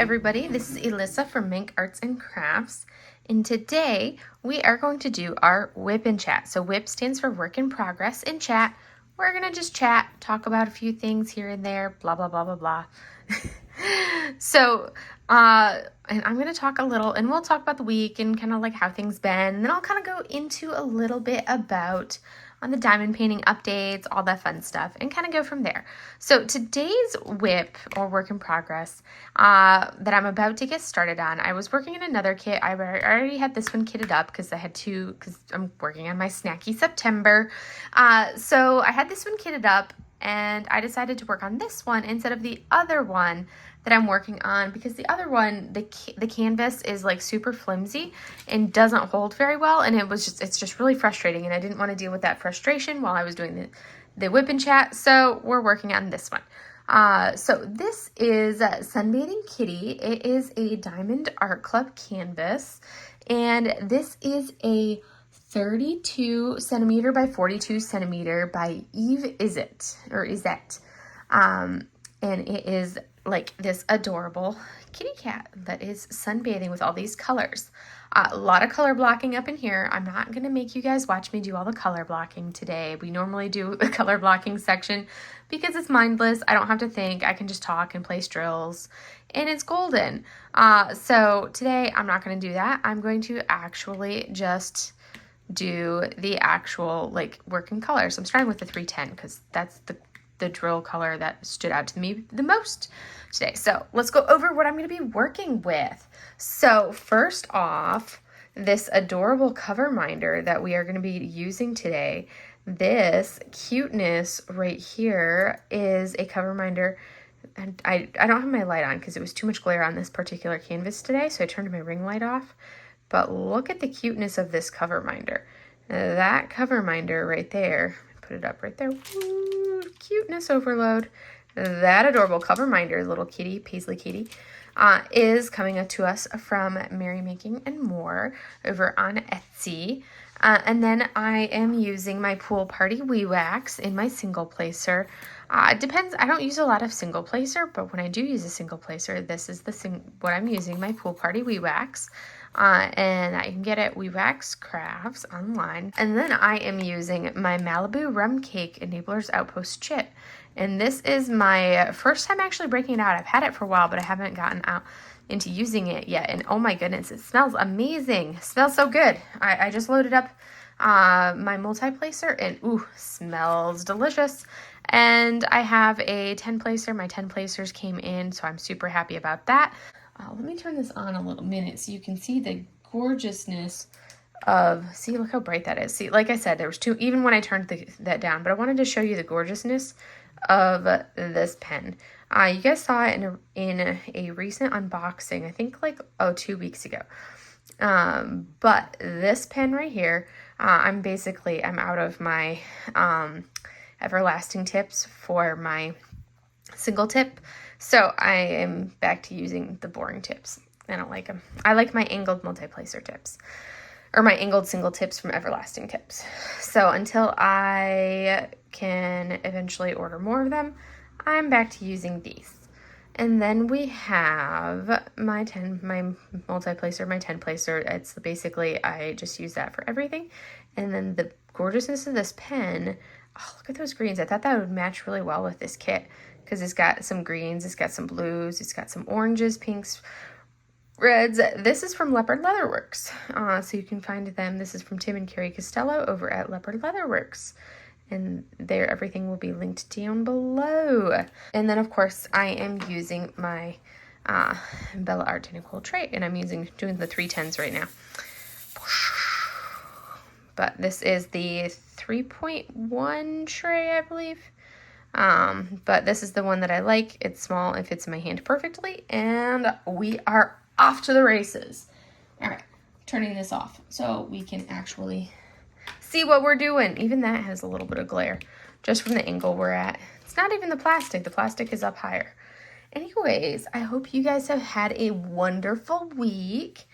everybody, this is Alyssa from Mink Arts and Crafts, and today we are going to do our WIP and chat. So WIP stands for work in progress. In chat, we're gonna just chat, talk about a few things here and there, blah blah blah blah blah. So and I'm gonna talk a little, and we'll talk about the week and kind of like how things been, and then I'll kind of go into a little bit about on the diamond painting updates, all that fun stuff, and kind of go from there. So today's WIP, or work in progress, that I'm about to get started on, I was working in another kit. I already had this one kitted up because I had two, because I'm working on my snacky September. So I had this one kitted up, and I decided to work on this one instead of the other one that I'm working on, because the other one, the canvas is like super flimsy and doesn't hold very well, and it's just really frustrating, and I didn't want to deal with that frustration while I was doing the WIP and chat, so we're working on this one. So this is Sunbathing Kitty. It is a Diamond Art Club canvas, and this is a 32 centimeter by 42 centimeter by Eve Isette. And it is like this adorable kitty cat that is sunbathing with all these colors. A lot of color blocking up in here. I'm not going to make you guys watch me do all the color blocking today. We normally do a color blocking section because it's mindless. I don't have to think. I can just talk and place drills, and it's golden. So today I'm not going to do that. I'm going to actually just do the actual like working colors. I'm starting with the 310 because that's the drill color that stood out to me the most today. So let's go over what I'm going to be working with. So first off, this adorable cover minder that we are going to be using today. This cuteness right here is a cover minder, and I don't have my light on because it was too much glare on this particular canvas today, so I turned my ring light off. But look at the cuteness of this cover minder. That cover minder right there, put it up right there. Woo, cuteness overload. That adorable cover minder, little kitty, Paisley Kitty, is coming to us from Merry Making and More over on Etsy. And then I am using my Pool Party WIP wax in my single placer. It depends. I don't use a lot of single placer, but when I do use a single placer, this is what I'm using, my Pool Party WIP wax. And I can get it at WIP Wax Crafts online. And then I am using my Malibu Rum Cake Enablers Outpost Chit. And this is my first time actually breaking it out. I've had it for a while, but I haven't gotten out into using it yet. And oh my goodness, it smells amazing. It smells so good. I just loaded up my multi-placer, and ooh, smells delicious. And I have a 10 placer. My 10 placers came in, so I'm super happy about that. Let me turn this on a little minute so you can see the gorgeousness of, see, look how bright that is. See, like I said, there was two, even when I turned that down, but I wanted to show you the gorgeousness of this pen. You guys saw it in a recent unboxing, I think like, 2 weeks ago. But this pen right here, I'm out of my everlasting tips for my single tip. So I am back to using the boring tips. I don't like them. I like my angled multi-placer tips, or my angled single tips from Everlasting Tips. So until I can eventually order more of them, I'm back to using these. And then we have my multi-placer, my 10 placer. It's basically, I just use that for everything. And then the gorgeousness of this pen, oh, look at those greens. I thought that would match really well with this kit, because it's got some greens, it's got some blues, it's got some oranges, pinks, reds. This is from Leopard Leatherworks, so you can find them. This is from Tim and Carrie Costello over at Leopard Leatherworks, and everything will be linked down below. And then, of course, I am using my Bella Art Technical tray, and I'm doing the 310s right now. But this is the 3.1 tray, I believe. But this is the one that I like. It's small, it fits in my hand perfectly, and we are off to the races. All right, turning this off so we can actually see what we're doing. Even that has a little bit of glare just from the angle we're at. It's not even the plastic. The plastic is up higher. Anyways, I hope you guys have had a wonderful week.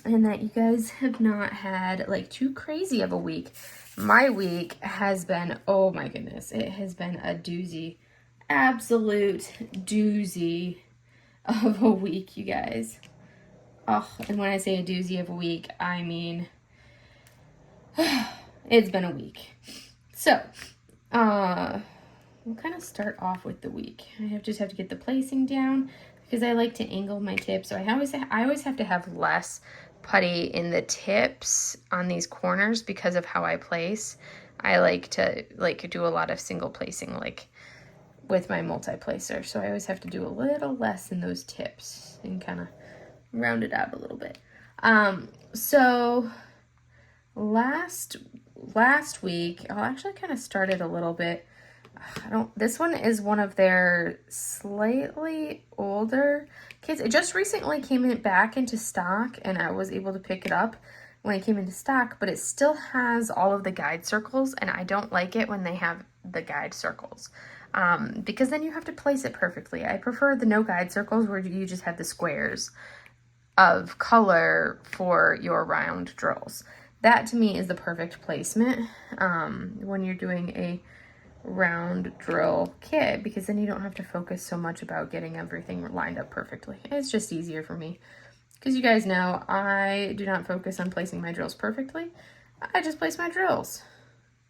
And that you guys have not had like too crazy of a week. My week has been, oh my goodness, it has been a doozy, absolute doozy. of a week, you guys. Oh, and when I say a doozy of a week, I mean, it's been a week. So, we'll kind of start off with the week. Just have to get the placing down because I like to angle my tips. So I always have to have less putty in the tips on these corners because of how I place. I like to do a lot of single placing with my multi-placer. So I always have to do a little less in those tips and kind of round it out a little bit. So last week, I'll actually kind of started a little bit. This one is one of their slightly older kits. It just recently came back into stock, and I was able to pick it up when it came into stock, but it still has all of the guide circles, and I don't like it when they have the guide circles, because then you have to place it perfectly. I prefer the no guide circles where you just have the squares of color for your round drills. That to me is the perfect placement when you're doing a round drill kit, because then you don't have to focus so much about getting everything lined up perfectly. It's just easier for me because you guys know I do not focus on placing my drills perfectly. I just place my drills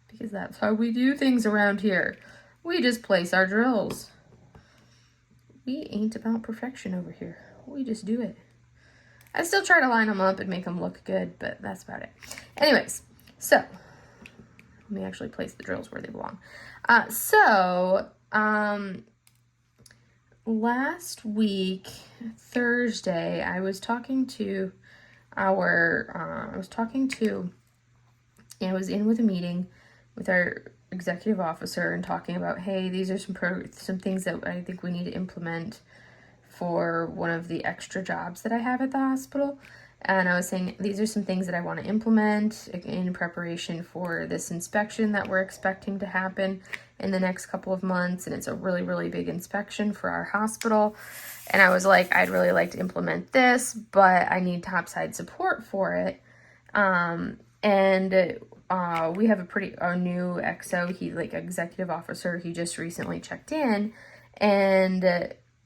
because that's how we do things around here. We just place our drills. We ain't about perfection over here. We just do it. I still try to line them up and make them look good, but that's about it. Anyways, so let me actually place the drills where they belong. Last week, Thursday, I was in with a meeting with our executive officer and talking about, hey, these are some things that I think we need to implement for one of the extra jobs that I have at the hospital. And I was saying, these are some things that I want to implement in preparation for this inspection that we're expecting to happen in the next couple of months. And it's a really, really big inspection for our hospital. And I was like, I'd really like to implement this, but I need topside support for it. We have our new XO, executive officer, he just recently checked in. And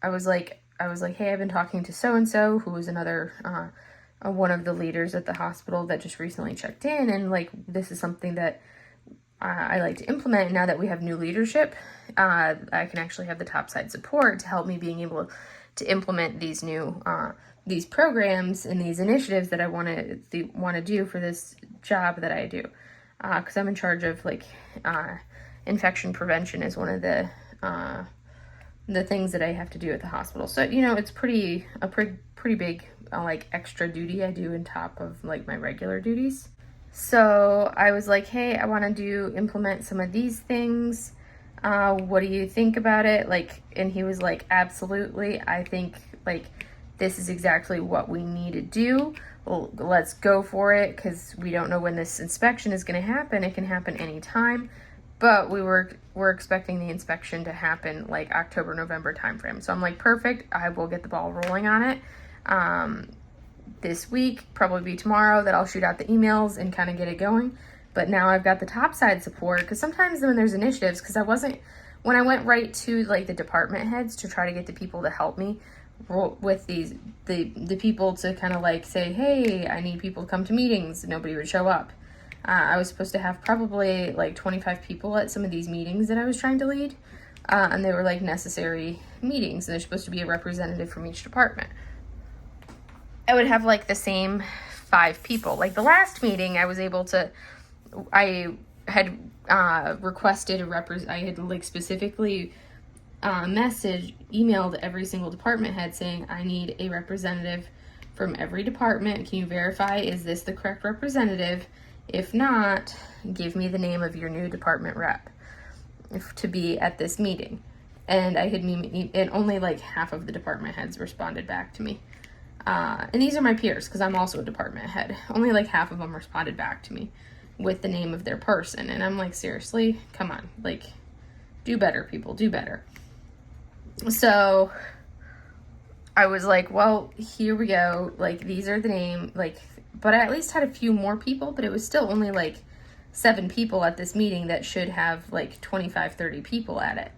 I was like, hey, I've been talking to so-and-so, who was another, one of the leaders at the hospital that just recently checked in, and this is something that I like to implement. Now that we have new leadership, I can actually have the topside support to help me being able to implement these new these programs and these initiatives that I want to do for this job that I do, because I'm in charge of infection prevention is one of the things that I have to do at the hospital. So it's pretty big extra duty I do on top of my regular duties. So I was like, hey, I want to implement some of these things. What do you think about it? And he was like, absolutely. I think this is exactly what we need to do. Well, let's go for it, because we don't know when this inspection is going to happen. It can happen anytime. But we're expecting the inspection to happen October, November timeframe. So I'm like, perfect. I will get the ball rolling on it this week, probably be tomorrow, that I'll shoot out the emails and kind of get it going. But now I've got the topside support, because sometimes when there's initiatives, because when I went right to the department heads to try to get the people to help me with the people to kind of say, hey, I need people to come to meetings. Nobody would show up. I was supposed to have probably 25 people at some of these meetings that I was trying to lead. And they were necessary meetings, and there's supposed to be a representative from each department. I would have the same 5 people. The last meeting, I had requested I had specifically emailed every single department head saying, I need a representative from every department. Can you verify, is this the correct representative? If not, give me the name of your new department rep to be at this meeting. And and only half of the department heads responded back to me. And these are my peers, because I'm also a department head. Only half of them responded back to me with the name of their person. And I'm seriously, come on, do better, people, do better. So I was well, here we go. These are the name, but I at least had a few more people, but it was still only 7 people at this meeting that should have 25, 30 people at it.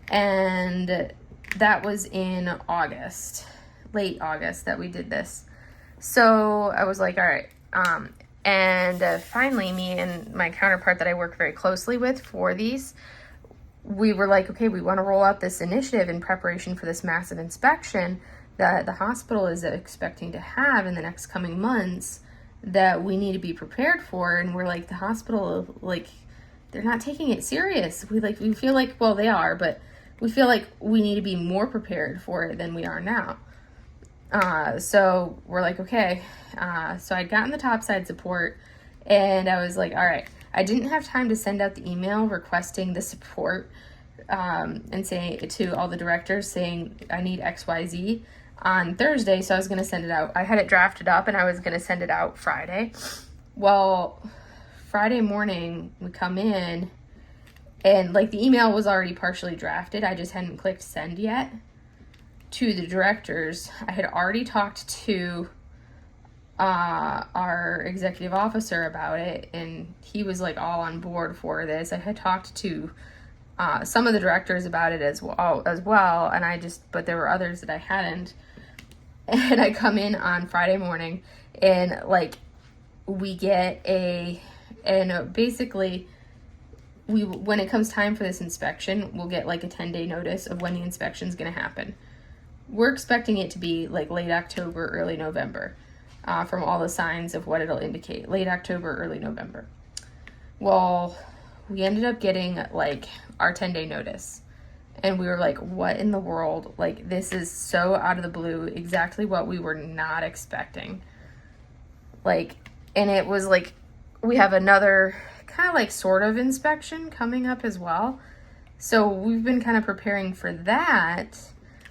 And that was in August, late August that we did this. So I was like, all right. And finally, me and my counterpart that I work very closely with for these, we were like, okay, we want to roll out this initiative in preparation for this massive inspection that the hospital is expecting to have in the next coming months, that we need to be prepared for. And we're like, the hospital, like, they're not taking it serious. We feel like, well, they are, but we feel like we need to be more prepared for it than we are now. So we're like, okay. So I'd gotten the topside support, and I was like, all right. I didn't have time to send out the email requesting the support, and say to all the directors saying I need XYZ on Thursday. So I was going to send it out. I had it drafted up and I was going to send it out Friday. Well, Friday morning we come in and like the email was already partially drafted. I just hadn't clicked send yet to the directors. I had already talked to our executive officer about it, and he was like all on board for this. I had talked to some of the directors about it as well, and but there were others that I hadn't. And I come in on Friday morning, and like we get basically when it comes time for this inspection, we'll get like a 10-day notice of when the inspection's going to happen. We're expecting it to be like late October, early November, from all the signs of what it'll indicate. Late October, early November. Well, we ended up getting like our 10-day notice. And we were like, what in the world? Like, this is so out of the blue, exactly what we were not expecting. Like, and it was like, we have another kind of like sort of inspection coming up as well. So we've been kind of preparing for that,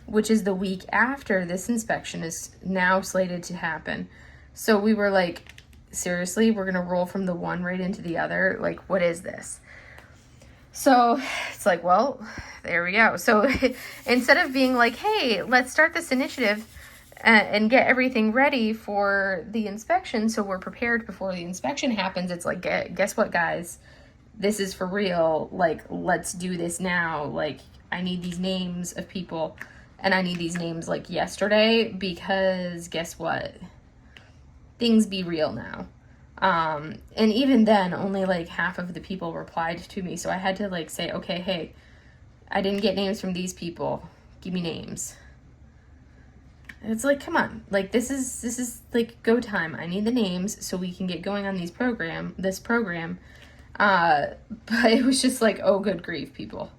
which is the week after this inspection is now slated to happen. So we were like, seriously, we're going to roll from the one right into the other? Like, what is this? So it's like, well, there we go. So instead of being like, hey, let's start this initiative and get everything ready for the inspection so we're prepared before the inspection happens, it's like, guess what, guys? This is for real. Like, let's do this now. Like, I need these names of people, and I need these names like yesterday, because guess what? Things be real now. And even then, only like half of the people replied to me. So I had to like say, okay, hey, I didn't get names from these people. Give me names. And it's like, come on, like this is like go time. I need the names so we can get going on this program. But it was just like, oh, good grief, people.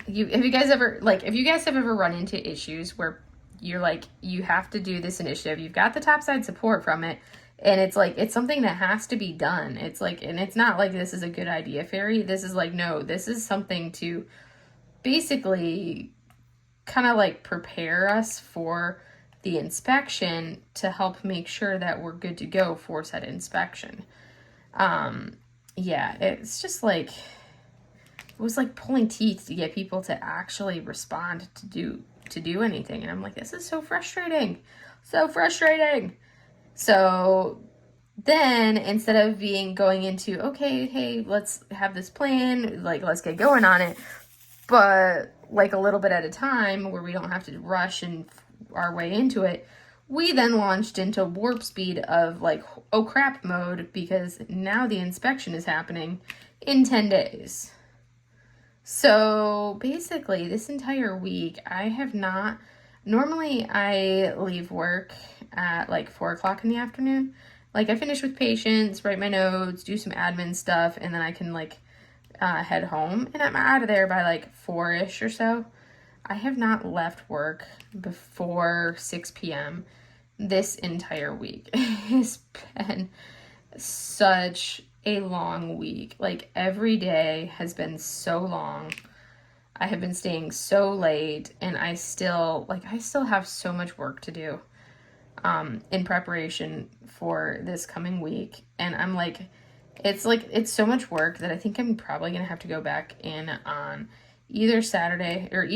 If you guys have ever run into issues where you're like, you have to do this initiative, you've got the topside support from it, and it's like, it's something that has to be done. It's like, and it's not like this is a good idea fairy. This is like, no, this is something to basically kind of like prepare us for the inspection to help make sure that we're good to go for said inspection. Yeah, it's just like, it was like pulling teeth to get people to actually respond to do anything. And I'm like, this is so frustrating. So then instead of going into, okay, hey, let's have this plan, like, let's get going on it, but like a little bit at a time where we don't have to rush and our way into it, we then launched into warp speed of like, oh crap mode, because now the inspection is happening in 10 days. So basically this entire week normally I leave work at like 4:00 in the afternoon. Like I finish with patients, write my notes, do some admin stuff, and then I can like head home, and I'm out of there by like 4-ish or so. I have not left work before 6 p.m. this entire week. It's been such a long week. Like every day has been so long. I have been staying so late, and I still have so much work to do in preparation for this coming week. And I'm like, it's so much work that I think I'm probably going to have to go back in on either Saturday or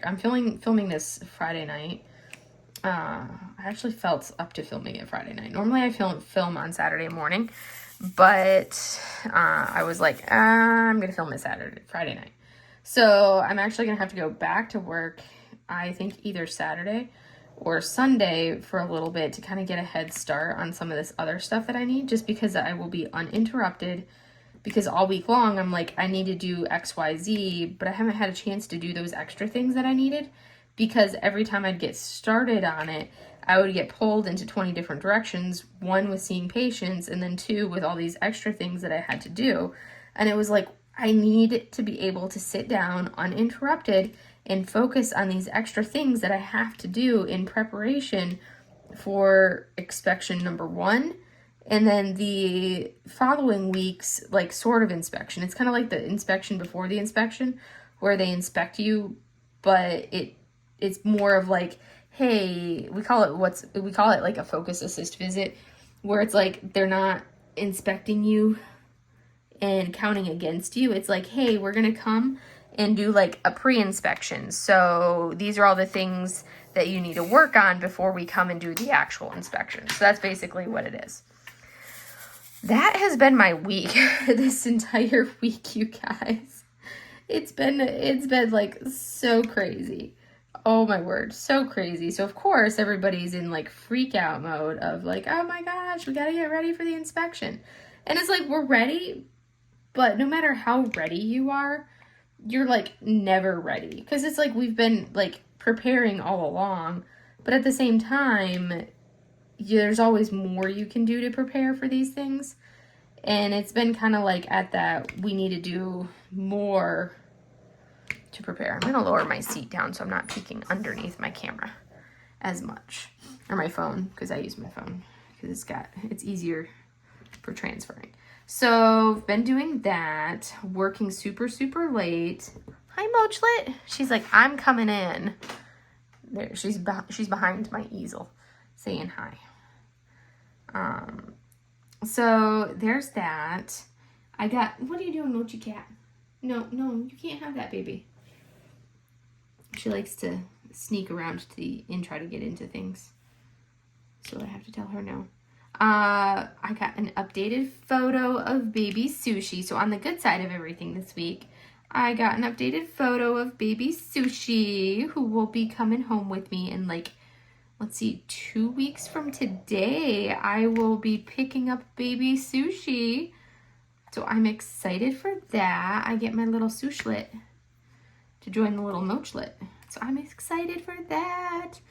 I'm filming this Friday night. I actually felt up to filming it Friday night. Normally I film on Saturday morning, but I was like, I'm going to film it Friday night. So I'm actually going to have to go back to work, I think either Saturday or Sunday for a little bit to kind of get a head start on some of this other stuff that I need, just because I will be uninterrupted, because all week long I'm like, I need to do XYZ, but I haven't had a chance to do those extra things that I needed, because every time I'd get started on it, I would get pulled into 20 different directions, one with seeing patients, and then two with all these extra things that I had to do. And it was like, I need to be able to sit down uninterrupted and focus on these extra things that I have to do in preparation for inspection number 1. And then the following week's like sort of inspection. It's kind of like the inspection before the inspection, where they inspect you, but it's more of like, hey, we call it like a focus assist visit, where it's like they're not inspecting you and counting against you. It's like, hey, we're gonna come and do like a pre-inspection. So these are all the things that you need to work on before we come and do the actual inspection. So that's basically what it is. That has been my week, this entire week, you guys. It's been like so crazy. Oh my word, so crazy. So of course everybody's in like freak out mode of like, oh my gosh, we gotta get ready for the inspection. And it's like, we're ready, but no matter how ready you are, you're like never ready. Because it's like we've been like preparing all along, but at the same time, there's always more you can do to prepare for these things. And it's been kind of like at that, we need to do more to prepare. I'm going to lower my seat down so I'm not peeking underneath my camera as much. Or my phone, because I use my phone. Because it's easier for transferring. So I've been doing that, working super, super late. Hi, Mochlet. She's like, I'm coming in. There, she's behind my easel saying hi. So there's that. What are you doing, Mochi Cat? No, you can't have that, baby. She likes to sneak around and try to get into things. So I have to tell her no. I got an updated photo of baby Sushi. So on the good side of everything this week, I got an updated photo of baby Sushi, who will be coming home with me in like, let's see, 2 weeks from today. I will be picking up baby Sushi. So I'm excited for that. I get my little Sushlet to join the little Mochlet. So I'm excited for that.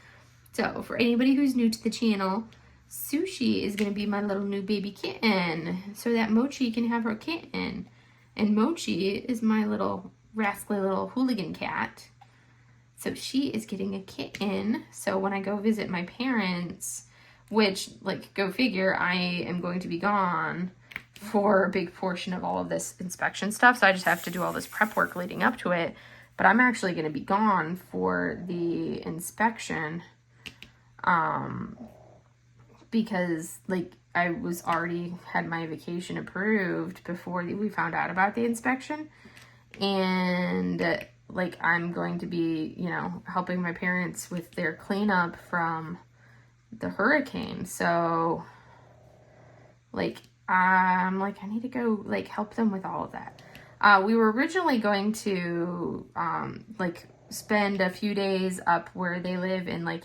So for anybody who's new to the channel, Sushi is going to be my little new baby kitten so that Mochi can have her kitten. And Mochi is my little rascally little hooligan cat. So she is getting a kitten. So when I go visit my parents, which, like, go figure, I am going to be gone for a big portion of all of this inspection stuff. So I just have to do all this prep work leading up to it. But I'm actually going to be gone for the inspection. Because like I was already had my vacation approved before we found out about the inspection, and like I'm going to be, helping my parents with their cleanup from the hurricane. So like I'm like, I need to go like help them with all of that. We were originally going to like spend a few days up where they live in, like,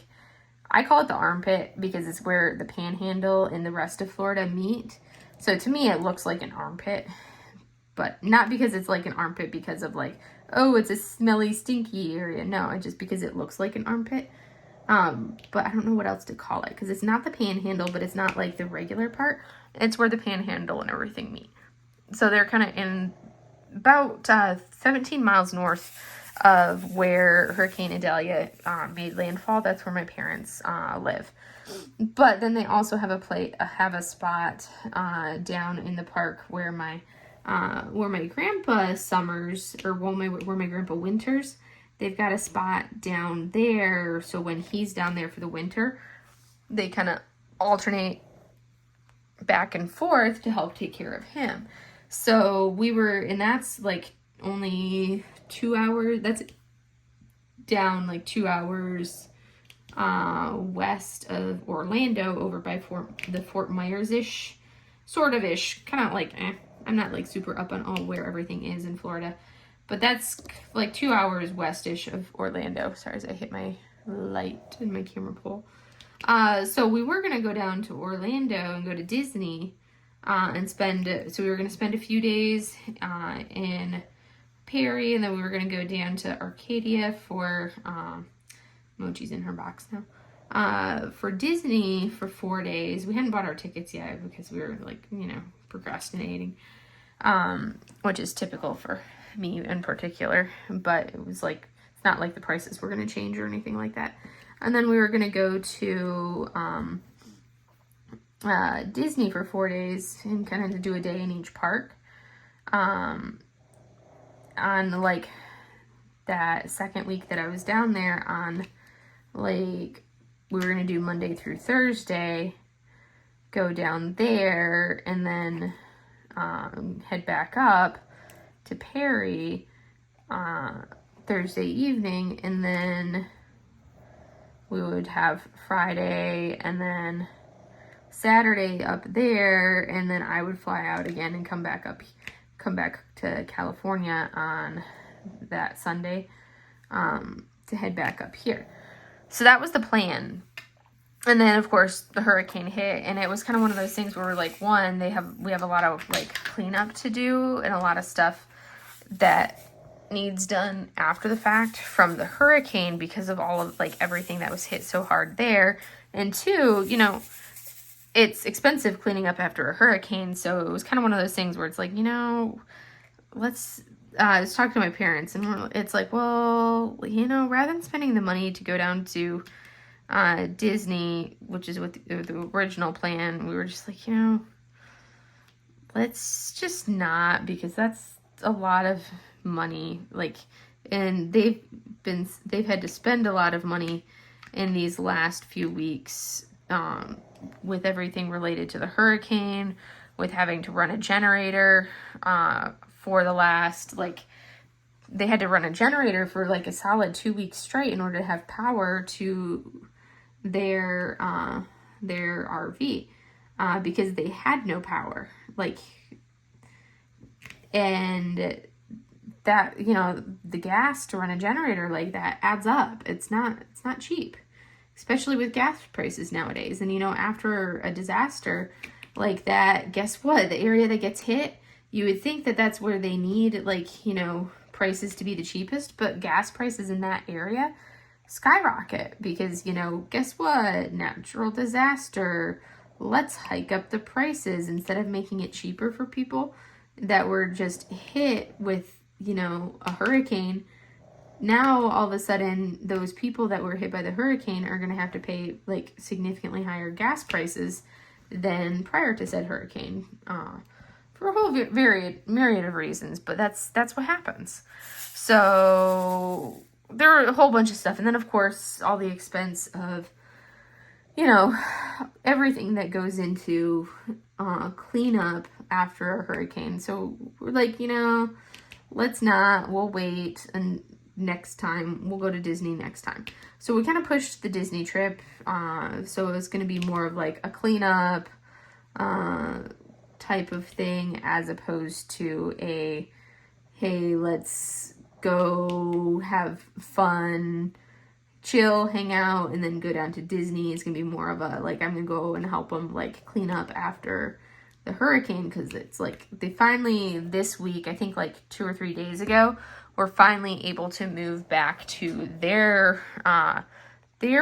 I call it the armpit because it's where the panhandle and the rest of Florida meet. So to me, it looks like an armpit, but not because it's like an armpit because of like, oh, it's a smelly, stinky area. No, it's just because it looks like an armpit. But I don't know what else to call it because it's not the panhandle, but it's not like the regular part. It's where the panhandle and everything meet. So they're kind of in about 17 miles north of where Hurricane Idalia made landfall. That's where my parents live. But then they also have a spot down in the park where my grandpa summers, or where my grandpa winters. They've got a spot down there, so when he's down there for the winter, they kind of alternate back and forth to help take care of him. So and that's like only 2 hours, that's down like 2 hours west of Orlando, over by Fort Myers-ish, sort of ish, kind of like, I'm not like super up on where everything is in Florida, But that's like 2 hours westish of Orlando. Sorry, as I hit my light in my camera pole. So we were going to go down to Orlando and go to Disney and so we were going to spend a few days in Perry, and then we were going to go down to Arcadia for, Mochi's in her box now, for Disney for 4 days. We hadn't bought our tickets yet because we were like, procrastinating, which is typical for me in particular, but it was like, it's not like the prices were going to change or anything like that. And then we were going to go to Disney for 4 days and kind of do a day in each park. On like that second week that I was down there, on like, we were going to do Monday through Thursday, go down there, and then head back up to Perry Thursday evening, and then we would have Friday and then Saturday up there, and then I would fly out again and come back to California on that Sunday to head back up here. So that was the plan. And then of course the hurricane hit, and it was kind of one of those things where we're like, one, we have a lot of like cleanup to do and a lot of stuff that needs done after the fact from the hurricane because of all of like everything that was hit so hard there. And two, it's expensive cleaning up after a hurricane, so it was kind of one of those things where it's like, let's I was talking to my parents, and it's like, well, rather than spending the money to go down to Disney, which is what the original plan, we were just like, let's just not, because that's a lot of money, like, and they've had to spend a lot of money in these last few weeks with everything related to the hurricane, with having to run a generator for the last, like, they had to run a generator for like a solid 2 weeks straight in order to have power to their RV because they had no power, like, and that, the gas to run a generator like that adds up. It's not cheap, especially with gas prices nowadays. And after a disaster like that, guess what? The area that gets hit, you would think that that's where they need, like, prices to be the cheapest, but gas prices in that area skyrocket because, guess what? Natural disaster. Let's hike up the prices instead of making it cheaper for people that were just hit with, a hurricane. Now, all of a sudden, those people that were hit by the hurricane are going to have to pay, like, significantly higher gas prices than prior to said hurricane, for a whole myriad of reasons, but that's what happens. So there are a whole bunch of stuff, and then of course all the expense of everything that goes into cleanup after a hurricane. So we're like, we'll wait, and next time we'll go to Disney next time. So we kind of pushed the Disney trip, so it was going to be more of like a cleanup type of thing, as opposed to a, hey, let's go have fun, chill, hang out, and then go down to Disney. It's gonna be more of a, like, I'm gonna go and help them, like, clean up after the hurricane, because it's like they finally, this week, I think like 2 or 3 days ago, were finally able to move back to their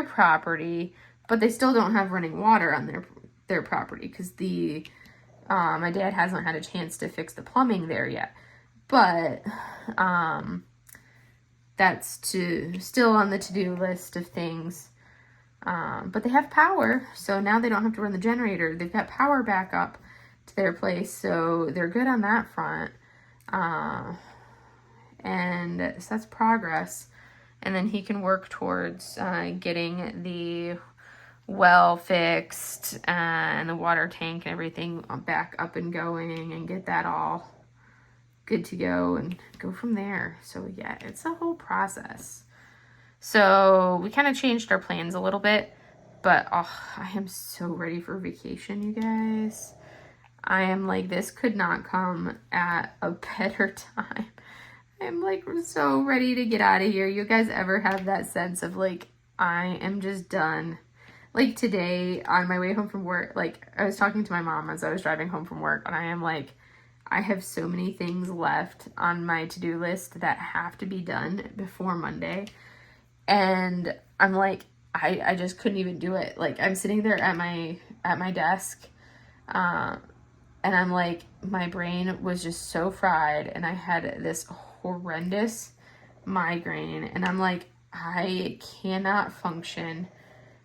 property, but they still don't have running water on their property because my dad hasn't had a chance to fix the plumbing there yet. But that's still on the to-do list of things. But they have power, so now they don't have to run the generator. They've got power back up to their place, so they're good on that front. And so that's progress. And then he can work towards getting the well fixed and the water tank and everything back up and going, and get that all good to go and go from there. So yeah, it's a whole process. So we kind of changed our plans a little bit, but I am so ready for vacation, you guys. I am like, this could not come at a better time. I'm like so ready to get out of here. You guys ever have that sense of like, I am just done? Like today on my way home from work, like I was talking to my mom as I was driving home from work, and I am like, I have so many things left on my to-do list that have to be done before Monday. And I'm like, I just couldn't even do it. Like I'm sitting there at my desk, and I'm like, my brain was just so fried, and I had this horrendous migraine, and I'm like, I cannot function.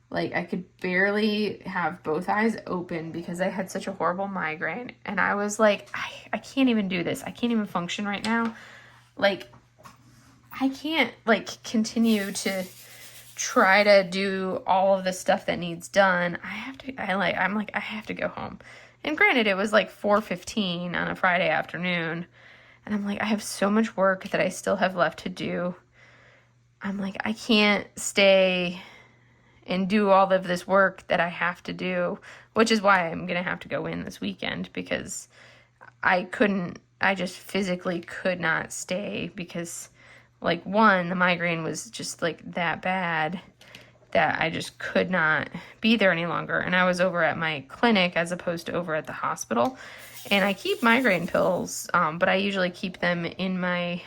Like I could barely have both eyes open because I had such a horrible migraine. And I was like, I can't even do this. I can't even function right now. Like I can't like continue to try to do all of the stuff that needs done. I have to go home. And granted, it was like 4:15 on a Friday afternoon. And I'm like, I have so much work that I still have left to do. I'm like, I can't stay and do all of this work that I have to do, which is why I'm going to have to go in this weekend, because I just physically could not stay because, like, one, the migraine was just, like, that bad that I just could not be there any longer. And I was over at my clinic as opposed to over at the hospital. And I keep migraine pills, but I usually keep them in my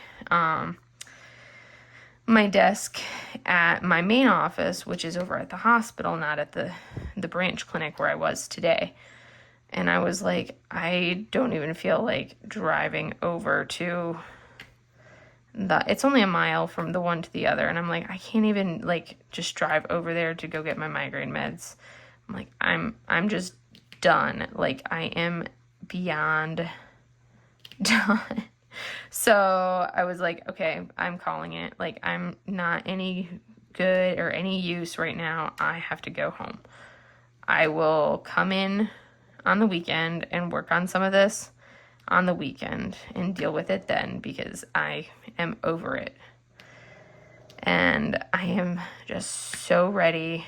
my desk at my main office, which is over at the hospital, not at the branch clinic where I was today. And I was like, I don't even feel like driving over to it's only a mile from the one to the other. And I'm like, I can't even like just drive over there to go get my migraine meds. I'm like, I'm just done. Like I am beyond done. So I was like, okay, I'm calling it. Like, I'm not any good or any use right now. I have to go home. I will come in on the weekend and work on some of this on the weekend and deal with it then, because I am over it. And I am just so ready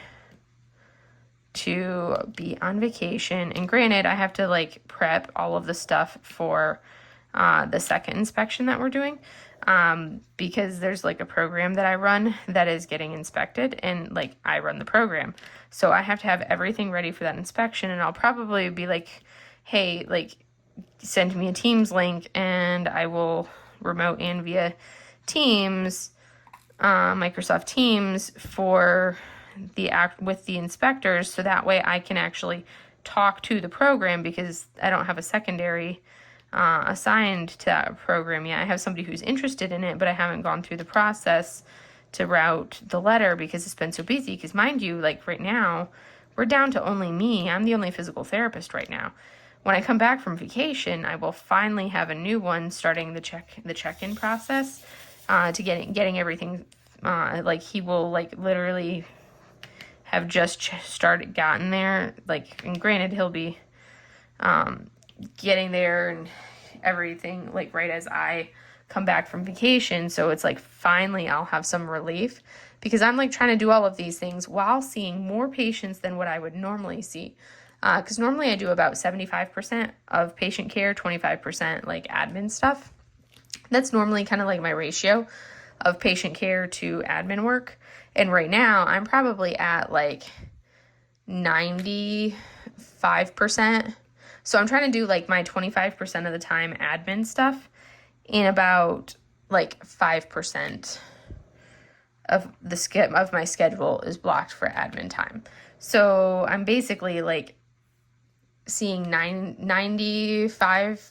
to be on vacation. And granted, I have to like prep all of the stuff for the second inspection that we're doing, because there's like a program that I run that is getting inspected, and like I run the program. So I have to have everything ready for that inspection, and I'll probably be like, hey, like send me a Teams link and I will remote in via Teams, Microsoft Teams for the act with the inspectors. So that way I can actually talk to the program, because I don't have a secondary assigned to that program yet. I have somebody who's interested in it, but I haven't gone through the process to route the letter because it's been so busy. Because mind you, like right now, we're down to only me. I'm the only physical therapist right now. When I come back from vacation, I will finally have a new one starting the check-in process, to getting everything. Like he will like literally have just gotten there. Like, and granted, he'll be getting there and everything like right as I come back from vacation. So it's like finally I'll have some relief, because I'm like trying to do all of these things while seeing more patients than what I would normally see. Because normally I do about 75% of patient care, 25% like admin stuff. That's normally kind of like my ratio of patient care to admin work. And right now I'm probably at like 95%. So I'm trying to do like my 25% of the time admin stuff, and about like 5% of my schedule is blocked for admin time. So I'm basically like seeing 95%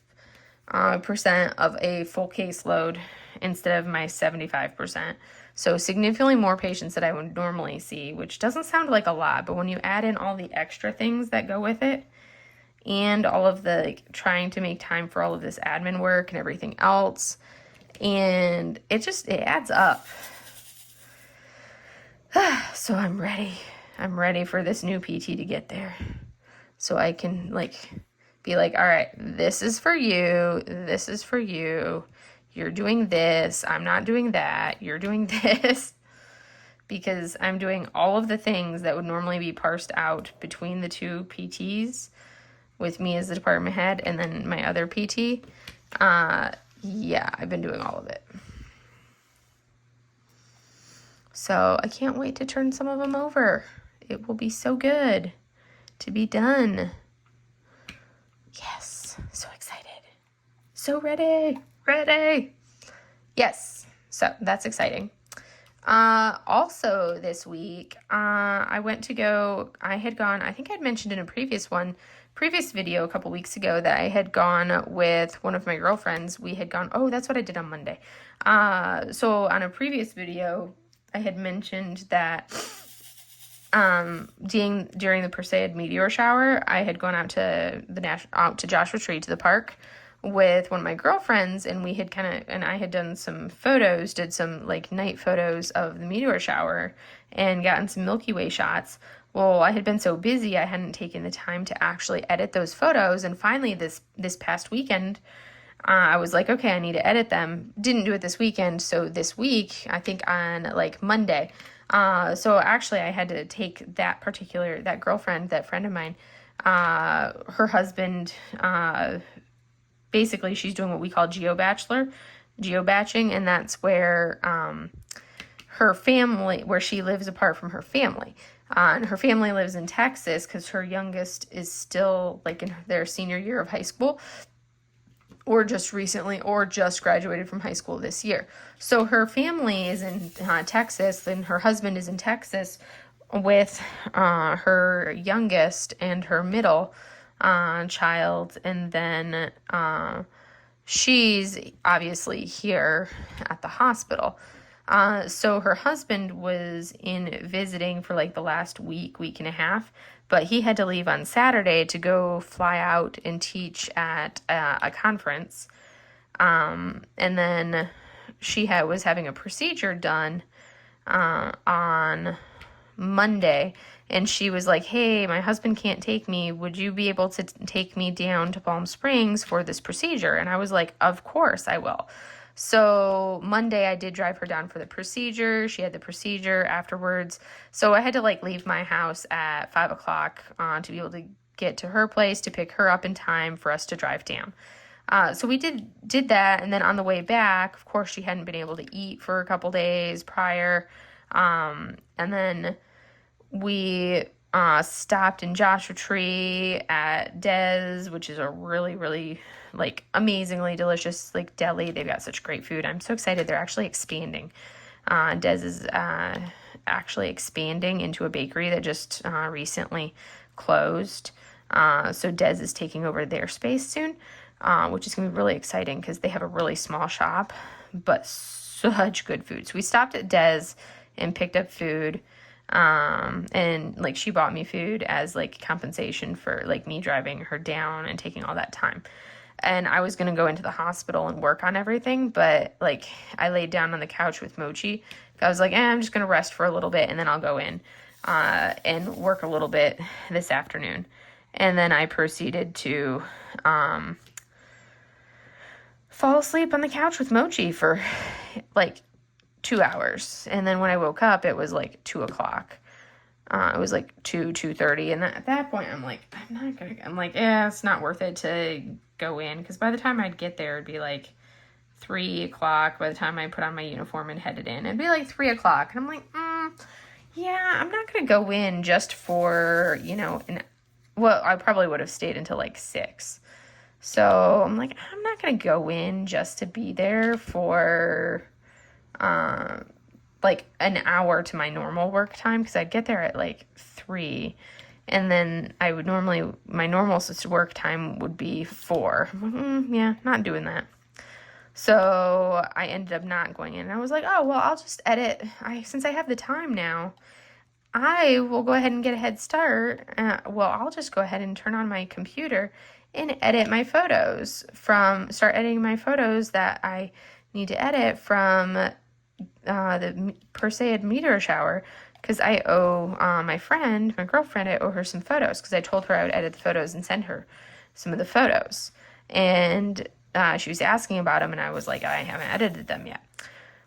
of a full caseload instead of my 75%. So significantly more patients that I would normally see, which doesn't sound like a lot, but when you add in all the extra things that go with it, and all of the like trying to make time for all of this admin work and everything else, and it adds up. So I'm ready for this new PT to get there, so I can like be like, all right, this is for you, you're doing this, I'm not doing that, you're doing this, because I'm doing all of the things that would normally be parsed out between the two PTs with me as the department head and then my other PT. Yeah, I've been doing all of it. So I can't wait to turn some of them over. It will be so good to be done. Yes, so excited. So ready. Yes, so that's exciting. Also this week, I think I'd mentioned in a previous video a couple weeks ago that I had gone with one of my girlfriends. We had gone, that's what I did on Monday. So on a previous video, I had mentioned that, during the Perseid meteor shower, I had gone out to Joshua Tree, to the park, with one of my girlfriends, and I had done some photos, did some like night photos of the meteor shower and gotten some Milky Way shots. Well, I had been so busy, I hadn't taken the time to actually edit those photos, and finally this past weekend, I was like, okay, I need to edit them. Didn't do it this weekend, so this week, I think on like Monday. So actually I had to take that girlfriend, that friend of mine, her husband, basically she's doing what we call geobatching, and that's where her family, where she lives apart from her family. And her family lives in Texas because her youngest is still like in their senior year of high school, or just graduated from high school this year. So her family is in Texas, and her husband is in Texas with her youngest and her middle child, and then she's obviously here at the hospital. So her husband was in visiting for like the last week and a half, but he had to leave on Saturday to go fly out and teach at a conference. And then she was having a procedure done on Monday, and she was like, hey, my husband can't take me. Would you be able to take me down to Palm Springs for this procedure? And I was like, of course I will. So Monday I did drive her down for the procedure. She had the procedure afterwards. So I had to like leave my house at 5 o'clock to be able to get to her place to pick her up in time for us to drive down. So we did that. And then on the way back, of course, she hadn't been able to eat for a couple days prior. And then we stopped in Joshua Tree at Des, which is a really, really like amazingly delicious like deli. They've got such great food. I'm so excited. They're actually expanding. Des is actually expanding into a bakery that just recently closed. So Des is taking over their space soon, which is going to be really exciting because they have a really small shop, but such good food. So we stopped at Des and picked up food. And like she bought me food as like compensation for like me driving her down and taking all that time. And I was going to go into the hospital and work on everything, but like I laid down on the couch with Mochi. I was like, I'm just going to rest for a little bit and then I'll go in and work a little bit this afternoon. And then I proceeded to fall asleep on the couch with Mochi for like 2 hours. And then when I woke up, it was like 2 o'clock. It was like 2:30. And at that point, I'm like, it's not worth it to go in. Because by the time I'd get there, it'd be like 3 o'clock. By the time I put on my uniform and headed in, it'd be like 3 o'clock. And I'm like, yeah, I'm not going to go in just for, I probably would have stayed until like 6. So I'm like, I'm not going to go in just to be there for like an hour to my normal work time, because I'd get there at like 3, and then my normal work time would be 4. Yeah, not doing that. So I ended up not going in, and I was like, oh, well, I'll just edit. Since I have the time now, I will go ahead and get a head start. I'll just go ahead and turn on my computer and edit my photos start editing my photos that I need to edit from the Perseid meteor shower, because I owe my girlfriend, I owe her some photos, because I told her I would edit the photos and send her some of the photos. And she was asking about them, and I was like, I haven't edited them yet.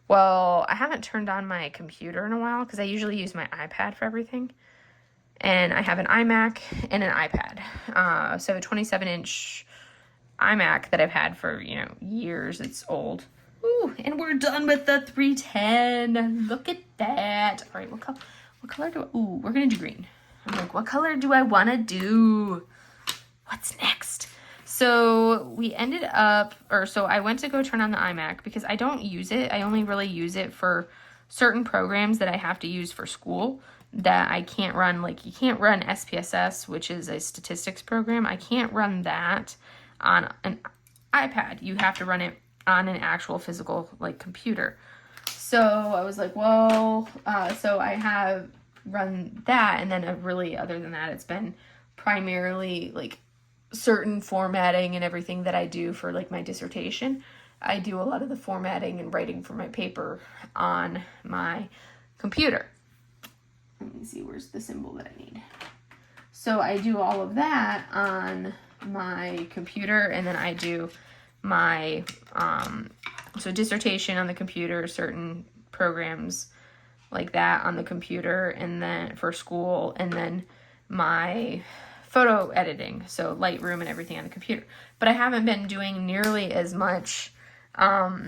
Well, I haven't turned on my computer in a while, because I usually use my iPad for everything. And I have an iMac and an iPad. So I have a 27-inch iMac that I've had for, years. It's old. Ooh, and we're done with the 310. Look at that. All right, what color do I, ooh, we're gonna do green. I'm like, what color do I wanna do? What's next? So we ended up, so I went to go turn on the iMac because I don't use it. I only really use it for certain programs that I have to use for school that I can't run. Like, you can't run SPSS, which is a statistics program. I can't run that on an iPad. You have to run it on an actual physical, like, computer. So I was like, well, so I have run that, and then other than that, it's been primarily, like, certain formatting and everything that I do for, like, my dissertation. I do a lot of the formatting and writing for my paper on my computer. Let me see, where's the symbol that I need? So I do all of that on my computer, and then I do my, so dissertation on the computer, certain programs like that on the computer, and then for school, and then my photo editing, so Lightroom and everything on the computer. But I haven't been doing nearly as much, not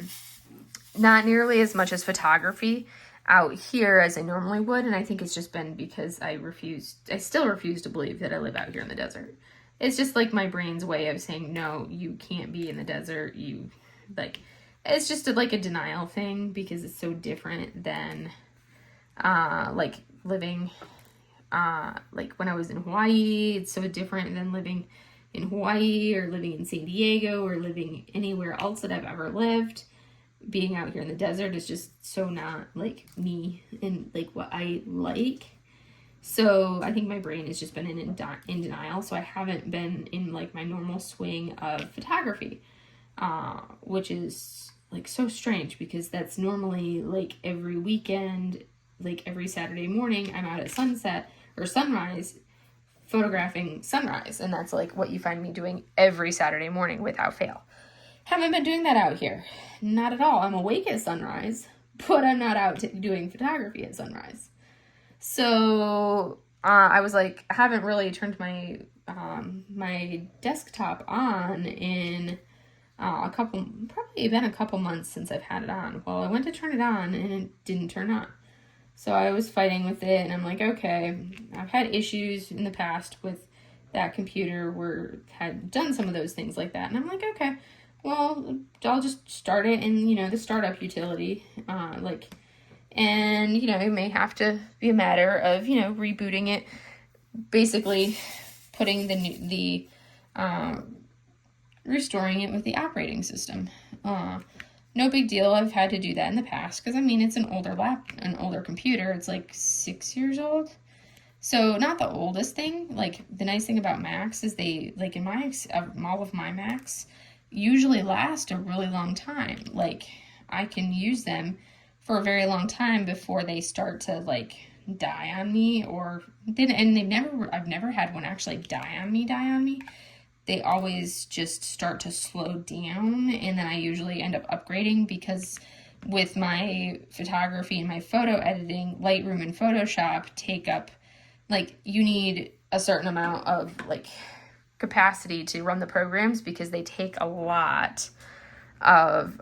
nearly as much as photography out here as I normally would, and I think it's just been because I still refuse to believe that I live out here in the desert. It's just like my brain's way of saying, no, you can't be in the desert, it's just like a denial thing, because it's so different than, like, living, like, when I was in Hawaii. It's so different than living in Hawaii, or living in San Diego, or living anywhere else that I've ever lived. Being out here in the desert is just so not, like, me and, like, what I like. So I think my brain has just been in denial, so I haven't been in, like, my normal swing of photography, which is, like, so strange, because that's normally, like, every weekend, like, every Saturday morning, I'm out at sunset or sunrise photographing sunrise, and that's, like, what you find me doing every Saturday morning without fail. Haven't been doing that out here. Not at all. I'm awake at sunrise, but I'm not out doing photography at sunrise. So I was like, I haven't really turned my my desktop on in probably been a couple months since I've had it on. Well, I went to turn it on and it didn't turn on. So I was fighting with it, and I'm like, okay, I've had issues in the past with that computer where had done some of those things like that. And I'm like, okay, well, I'll just start it in, the startup utility, and, it may have to be a matter of, rebooting it, basically putting restoring it with the operating system. No big deal. I've had to do that in the past, because, it's an older computer. It's like 6 years old. So not the oldest thing. Like, the nice thing about Macs is they, like, in all of my Macs, usually last a really long time. Like, I can use them for a very long time before they start to, like, die on me, I've never had one actually die on me. They always just start to slow down, and then I usually end up upgrading, because with my photography and my photo editing, Lightroom and Photoshop take up, like, you need a certain amount of, like, capacity to run the programs, because they take a lot of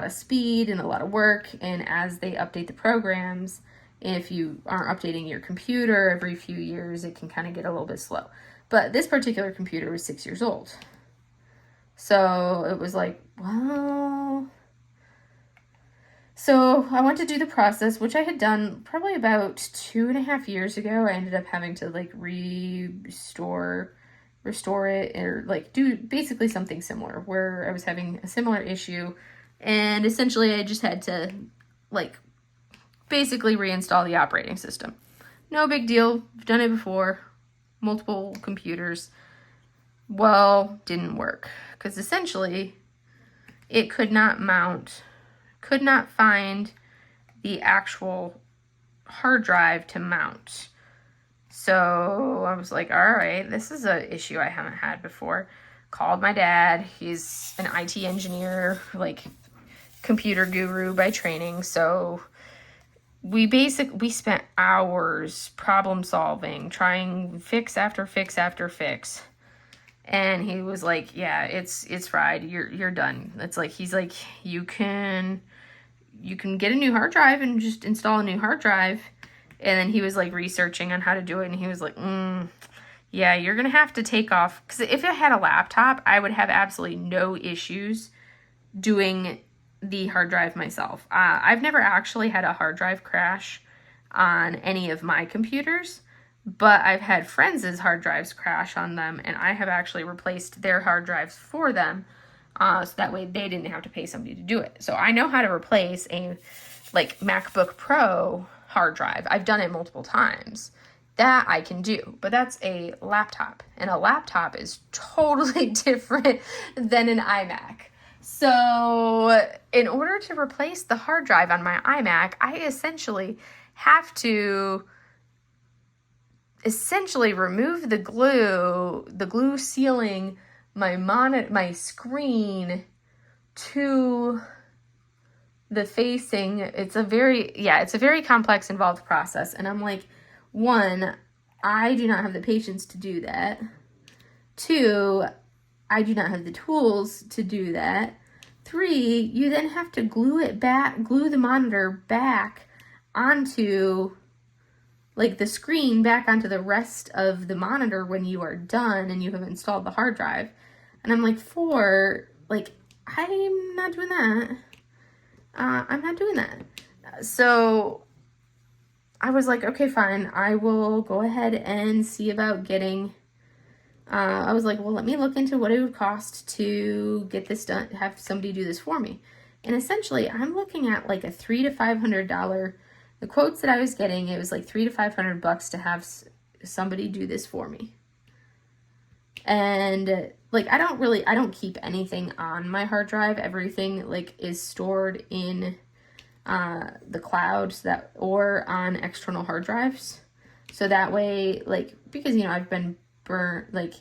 speed and a lot of work. And as they update the programs, if you aren't updating your computer every few years, it can kind of get a little bit slow. But this particular computer was 6 years old, so it was like, well, so I went to do the process, which I had done probably about 2.5 years ago. I ended up having to, like, restore it, or, like, do basically something similar, where I was having a similar issue, and essentially I just had to, like, basically reinstall the operating system. No big deal. I've done it before. Multiple computers. Well, didn't work, because essentially it could not find the actual hard drive to mount. So I was like, all right, this is an issue I haven't had before. Called my dad. He's an IT engineer, like, computer guru by training. So we spent hours problem solving, trying fix after fix after fix. And he was like, yeah, it's fried. You're done. It's like, he's like, you can get a new hard drive and just install a new hard drive. And then he was like researching on how to do it. And he was like, yeah, you're going to have to take off. Because if I had a laptop, I would have absolutely no issues doing the hard drive myself. I've never actually had a hard drive crash on any of my computers, but I've had friends' hard drives crash on them, and I have actually replaced their hard drives for them, so that way they didn't have to pay somebody to do it. So I know how to replace a like MacBook Pro hard drive. I've done it multiple times. That I can do, but that's a laptop, and a laptop is totally different than an iMac. So in order to replace the hard drive on my iMac, I essentially have to remove the glue sealing my screen to the facing. It's a very complex, involved process. And I'm like, one, I do not have the patience to do that. Two, I do not have the tools to do that. Three, you then have to glue the monitor back onto, like, the screen back onto the rest of the monitor when you are done and you have installed the hard drive. And I'm like, four, like, I'm not doing that. I'm not doing that. So I was like, okay, fine. I will go ahead and see about getting, I was like, well, let me look into what it would cost to get this done, have somebody do this for me. And essentially, I'm looking at like a $300 to $500, the quotes that I was getting, it was like $300 to $500 to have somebody do this for me. And like, I don't keep anything on my hard drive. Everything like is stored in the cloud, or on external hard drives. So that way, like, because, you know, I've been burnt, like,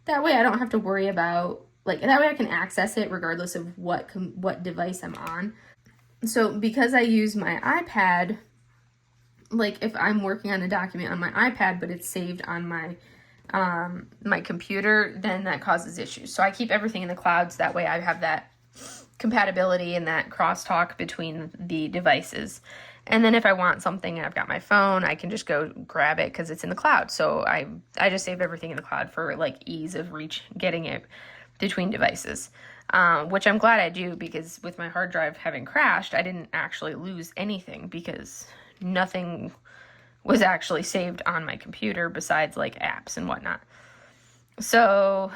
that way I don't have to worry about, like, that way I can access it regardless of what device I'm on. So because I use my iPad, like, if I'm working on a document on my iPad, but it's saved on my my computer, then that causes issues. So I keep everything in the clouds. That way I have that compatibility and that crosstalk between the devices. And then if I want something and I've got my phone, I can just go grab it because it's in the cloud. So I just save everything in the cloud for like ease of getting it between devices, which I'm glad I do, because with my hard drive having crashed, I didn't actually lose anything because nothing was actually saved on my computer besides like apps and whatnot. So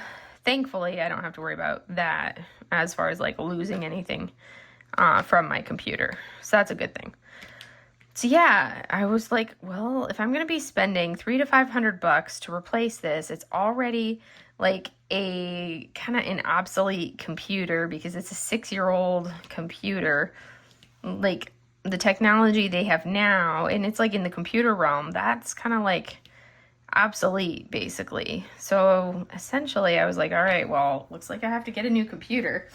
thankfully, I don't have to worry about that as far as like losing anything from my computer. So that's a good thing. So yeah, I was like, well, if I'm going to be spending $300 to $500 to replace this, it's already like a kind of an obsolete computer because it's a 6-year-old computer. Like, the technology they have now, and it's like in the computer realm, that's kind of like obsolete basically. So essentially I was like, all right, well, looks like I have to get a new computer.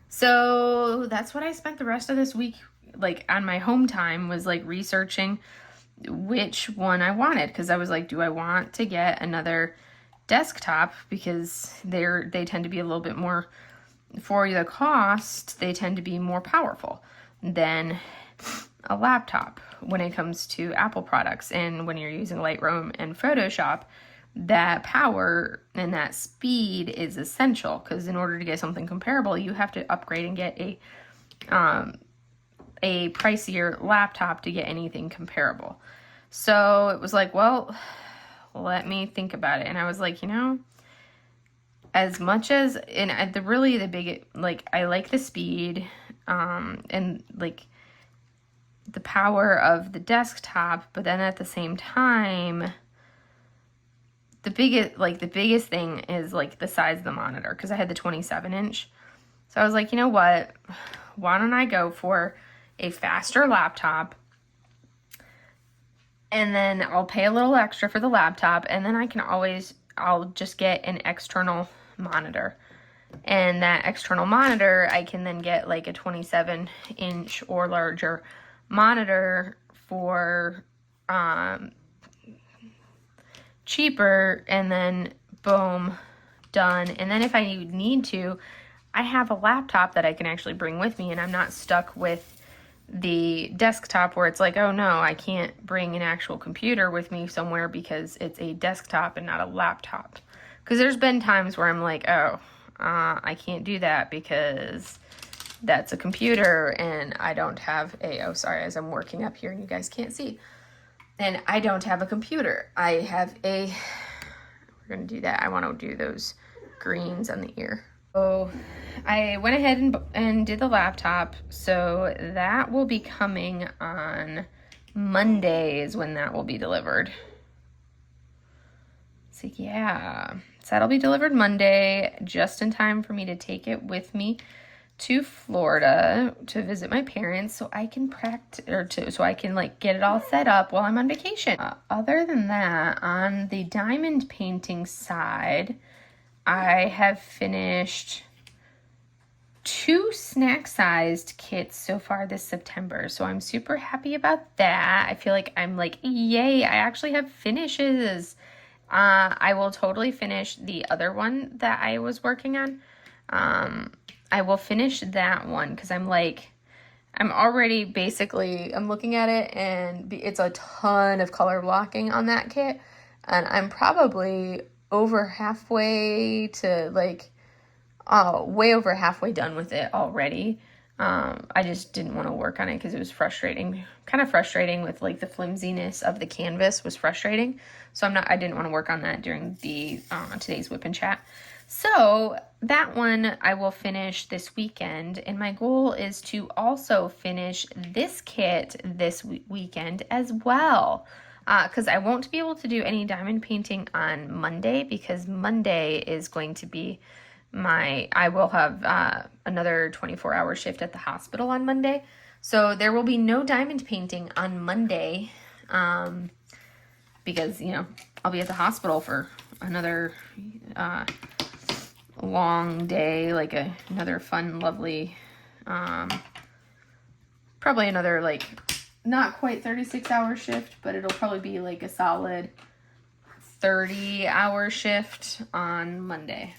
So that's what I spent the rest of this week, like, on my home time, was like researching which one I wanted, because I was like, do I want to get another desktop, because they tend to be a little bit more, for the cost, they tend to be more powerful than a laptop when it comes to Apple products. And when you're using Lightroom and Photoshop, that power and that speed is essential, because in order to get something comparable, you have to upgrade and get a pricier laptop to get anything comparable. So it was like, well, let me think about it. And I was like, you know, as much as, and the big, like, I like the speed, and like the power of the desktop, but then at the same time, the biggest thing is like the size of the monitor, because I had the 27-inch. So I was like, you know what, why don't I go for a faster laptop, and then I'll pay a little extra for the laptop, and then I'll just get an external monitor. And that external monitor, I can then get like a 27-inch or larger monitor for cheaper, and then boom, done. And then if I need to, I have a laptop that I can actually bring with me, and I'm not stuck with the desktop where it's like, oh no, I can't bring an actual computer with me somewhere because it's a desktop and not a laptop. Because there's been times where I'm like, oh, I can't do that because that's a computer and I don't have oh, sorry, as I'm working up here and you guys can't see. And I don't have a computer. I have we're going to do that. I want to do those greens on the ear. So I went ahead and did the laptop. So that will be coming on Mondays when that will be delivered. So yeah, so that'll be delivered Monday, just in time for me to take it with me to Florida to visit my parents, so I can so I can like get it all set up while I'm on vacation. Other than that, on the diamond painting side, I have finished 2 snack-sized kits so far this September, so I'm super happy about that. I feel like I'm like, yay, I actually have finishes. I will totally finish the other one that I was working on. I will finish that one because I'm already basically, I'm looking at it and it's a ton of color blocking on that kit. And I'm probably over halfway to way over halfway done with it already. I just didn't want to work on it because it was frustrating, kind of frustrating with like the flimsiness of the canvas was frustrating. So I didn't want to work on that during the today's WIP and chat. So that one I will finish this weekend, and my goal is to also finish this kit this weekend as well, because I won't be able to do any diamond painting on Monday because Monday is going to be I will have another 24-hour shift at the hospital on Monday, so there will be no diamond painting on Monday because, I'll be at the hospital for another long day, like another fun, lovely, probably another not quite 36-hour shift, but it'll probably be like a solid 30-hour shift on Monday,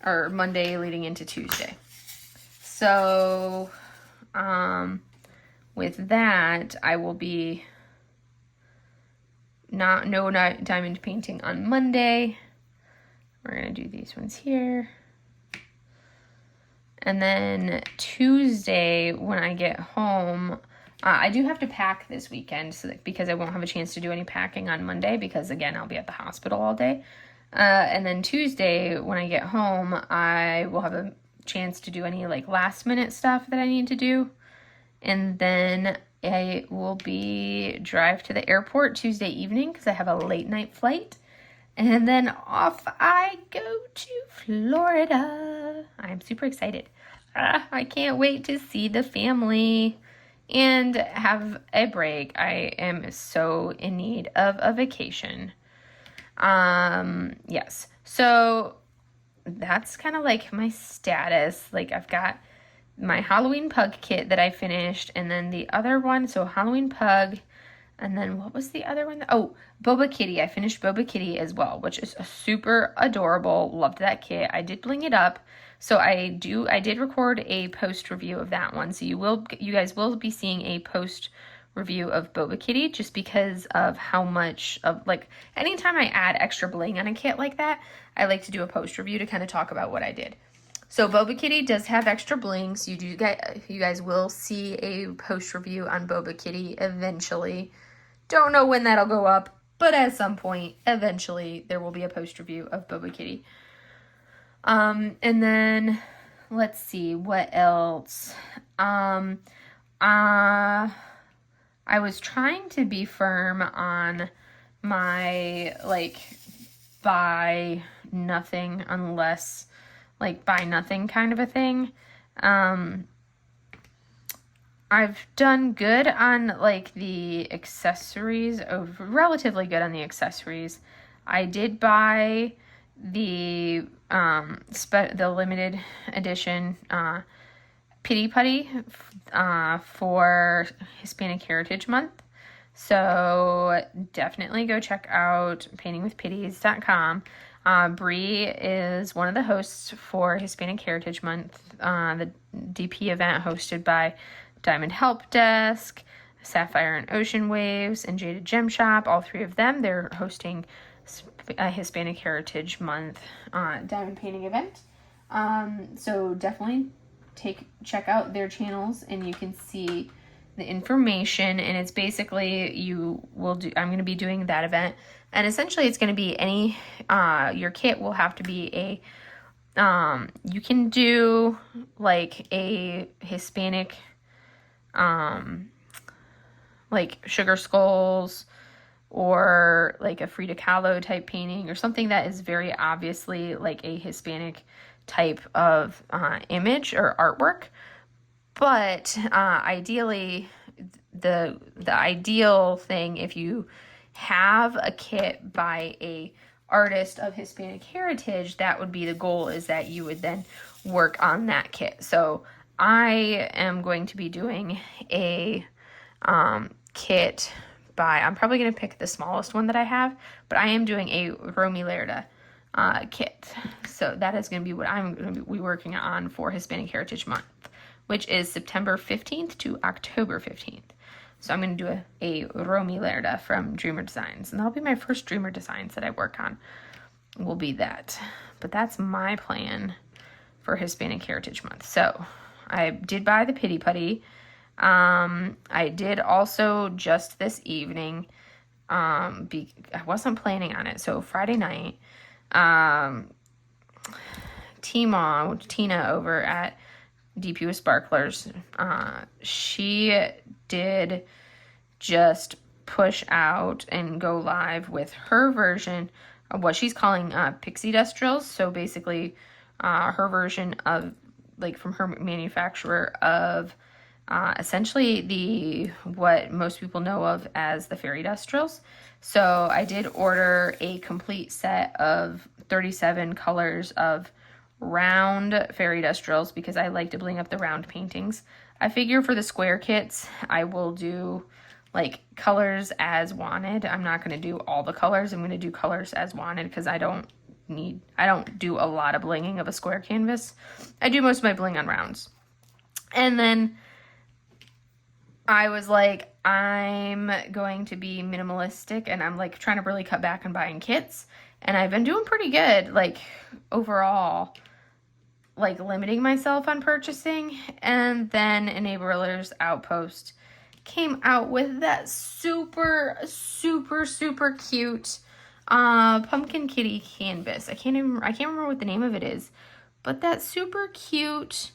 or Monday leading into Tuesday. So with that, I will be no diamond painting on Monday. We're going to do these ones here. And then Tuesday, when I get home, I do have to pack this weekend because I won't have a chance to do any packing on Monday because, again, I'll be at the hospital all day. And then Tuesday, when I get home, I will have a chance to do any last-minute stuff that I need to do. And then I will drive to the airport Tuesday evening because I have a late-night flight. And then off I go to Florida. I'm super excited. I can't wait to see the family and have a break. I am so in need of a vacation. Yes. So that's kind of my status. I've got my Halloween pug kit that I finished, and then the other one, so Halloween pug. And then what was the other one? Oh, Boba Kitty. I finished Boba Kitty as well, which is super adorable. Loved that kit. I did bling it up. So I did record a post review of that one. So you guys will be seeing a post review of Boba Kitty just because of how much of anytime I add extra bling on a kit like that, I like to do a post review to kind of talk about what I did. So Boba Kitty does have extra bling. So you guys will see a post review on Boba Kitty eventually. Don't know when that'll go up, but at some point, eventually, there will be a post review of Boba Kitty. And then, let's see, what else? I was trying to be firm on my, buy nothing unless, buy nothing kind of a thing. I've done good on the accessories, relatively good on the accessories. I did buy the limited edition Pity Putty for Hispanic Heritage Month. So definitely go check out paintingwithpitties.com. Bree is one of the hosts for Hispanic Heritage Month, the DP event hosted by Diamond Help Desk, Sapphire and Ocean Waves, and Jaded Gem Shop. All three of them, they're hosting a Hispanic Heritage Month diamond painting event. So definitely check out their channels, and you can see the information. And it's basically I'm going to be doing that event, and essentially it's going to be your kit will have to be you can do like a Hispanic like sugar skulls, or like a Frida Kahlo type painting, or something that is very obviously like a Hispanic type of image or artwork. But ideally, the ideal thing, if you have a kit by a artist of Hispanic heritage, that would be the goal, is that you would then work on that kit. So I am going to be doing a kit by, I'm probably going to pick the smallest one that I have, but I am doing a Romy Lerda kit. So that is going to be what I'm going to be working on for Hispanic Heritage Month, which is September 15th to October 15th. So I'm going to do a Romy Lerda from Dreamer Designs. And that'll be my first Dreamer Designs that I work on, will be that. But that's my plan for Hispanic Heritage Month. So I did buy the Pity Putty. I did also just this evening, I wasn't planning on it. So Friday night, Tina over at DP with Sparklers, she did just push out and go live with her version of what she's calling pixie dust drills. So basically her version of, like, from her manufacturer of essentially what most people know of as the fairy dust drills. So I did order a complete set of 37 colors of round fairy dust drills, because I like to bling up the round paintings. I figure for the square kits, I will do like colors as wanted. I'm not going to do all the colors. I'm going to do colors as wanted, because I don't do a lot of blinging of a square canvas. I do most of my bling on rounds. And then I was like, I'm going to be minimalistic, and I'm like trying to really cut back on buying kits. And I've been doing pretty good, like, overall, like limiting myself on purchasing. And then Enabler's Outpost came out with that super, super, super cute pumpkin kitty canvas. I can't remember what the name of it is, but that super cute